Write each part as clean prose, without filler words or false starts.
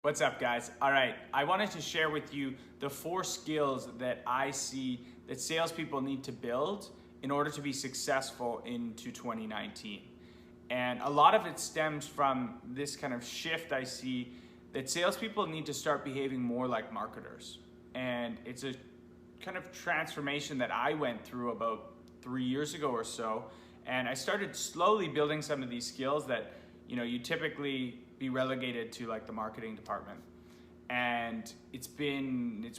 What's up, guys? All right, I wanted to share with you the 4 skills that I see that salespeople need to build in order to be successful into 2019. And a lot of it stems from this kind of shift I see that salespeople need to start behaving more like marketers. And it's a kind of transformation that I went through about 3 years ago or so. And I started slowly building some of these skills that you typically be relegated to like the marketing department. And it's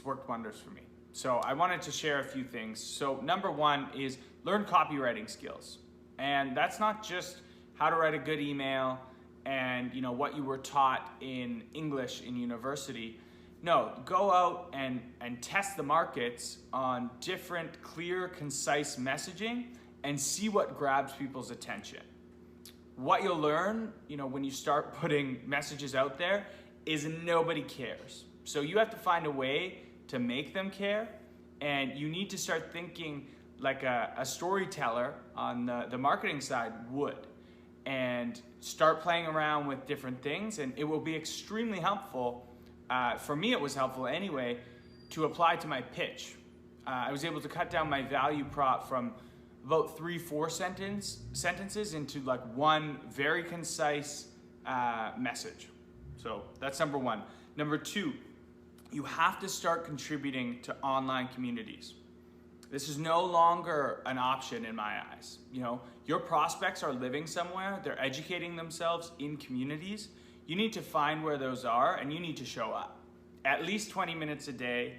worked wonders for me. So I wanted to share a few things. So number 1 is learn copywriting skills. And that's not just how to write a good email and what you were taught in English in university. No, go out and test the markets on different, clear, concise messaging and see what grabs people's attention. What you'll learn, when you start putting messages out there is nobody cares. So you have to find a way to make them care, and you need to start thinking like a storyteller on the marketing side would, and start playing around with different things, and it will be extremely helpful. For me, it was helpful anyway to apply to my pitch. I was able to cut down my value prop from about 3-4 sentences into like one very concise message. So that's number 1. Number 2, you have to start contributing to online communities. This is no longer an option in my eyes. Your prospects are living somewhere, they're educating themselves in communities. You need to find where those are and you need to show up. At least 20 minutes a day.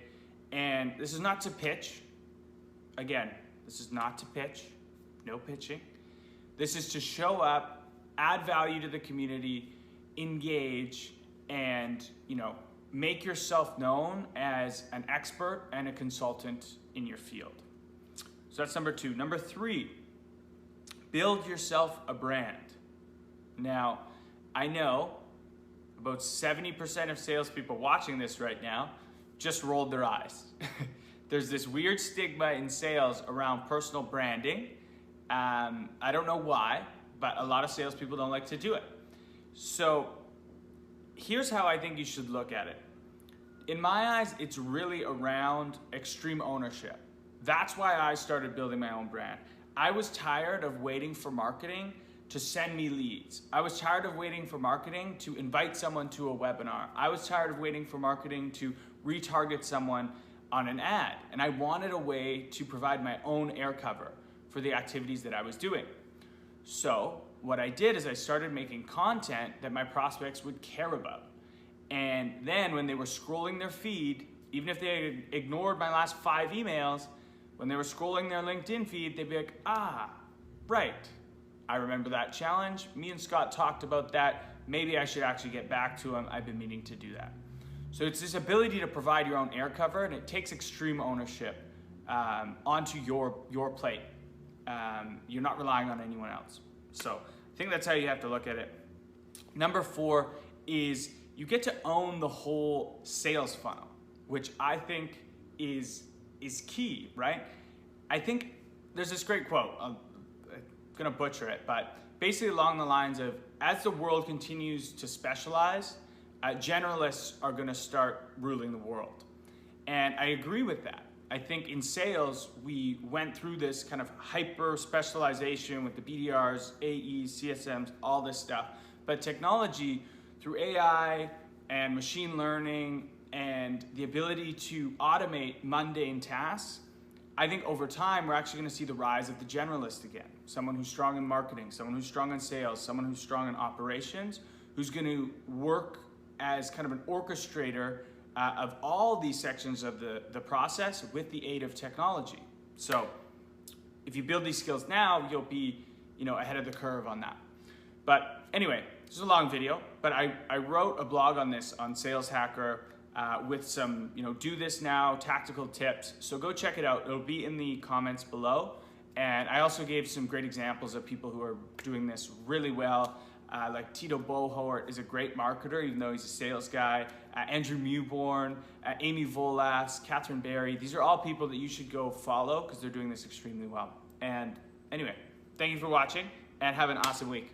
And this is not to pitch. Again, this is not to pitch, no pitching. This is to show up, add value to the community, engage, and make yourself known as an expert and a consultant in your field. So that's number 2. Number 3, build yourself a brand. Now, I know about 70% of salespeople watching this right now just rolled their eyes. There's this weird stigma in sales around personal branding. I don't know why, but a lot of salespeople don't like to do it. So here's how I think you should look at it. In my eyes, it's really around extreme ownership. That's why I started building my own brand. I was tired of waiting for marketing to send me leads. I was tired of waiting for marketing to invite someone to a webinar. I was tired of waiting for marketing to retarget someone on an ad, and I wanted a way to provide my own air cover for the activities that I was doing. So what I did is I started making content that my prospects would care about. And then when they were scrolling their feed, even if they had ignored my last 5 emails, when they were scrolling their LinkedIn feed, they'd be like, right, I remember that challenge. Me and Scott talked about that. Maybe I should actually get back to him. I've been meaning to do that. So it's this ability to provide your own air cover, and it takes extreme ownership onto your plate. You're not relying on anyone else. So I think that's how you have to look at it. Number 4 is you get to own the whole sales funnel, which I think is key, right? I think there's this great quote. I'm gonna butcher it, but basically along the lines of, as the world continues to specialize, generalists are going to start ruling the world. And I agree with that. I think in sales, we went through this kind of hyper specialization with the BDRs, AEs, CSMs, all this stuff. But technology, through AI and machine learning and the ability to automate mundane tasks, I think over time, we're actually going to see the rise of the generalist again. Someone who's strong in marketing, someone who's strong in sales, someone who's strong in operations, who's going to work as kind of an orchestrator of all these sections of the process with the aid of technology. So if you build these skills now, you'll be ahead of the curve on that. But anyway, this is a long video, but I wrote a blog on this on Sales Hacker with some do this now tactical tips. So go check it out. It'll be in the comments below. And I also gave some great examples of people who are doing this really well. Like Tito Bohort is a great marketer, even though he's a sales guy. Andrew Mewborn, Amy Volas, Catherine Barry. These are all people that you should go follow because they're doing this extremely well. And anyway, thank you for watching and have an awesome week.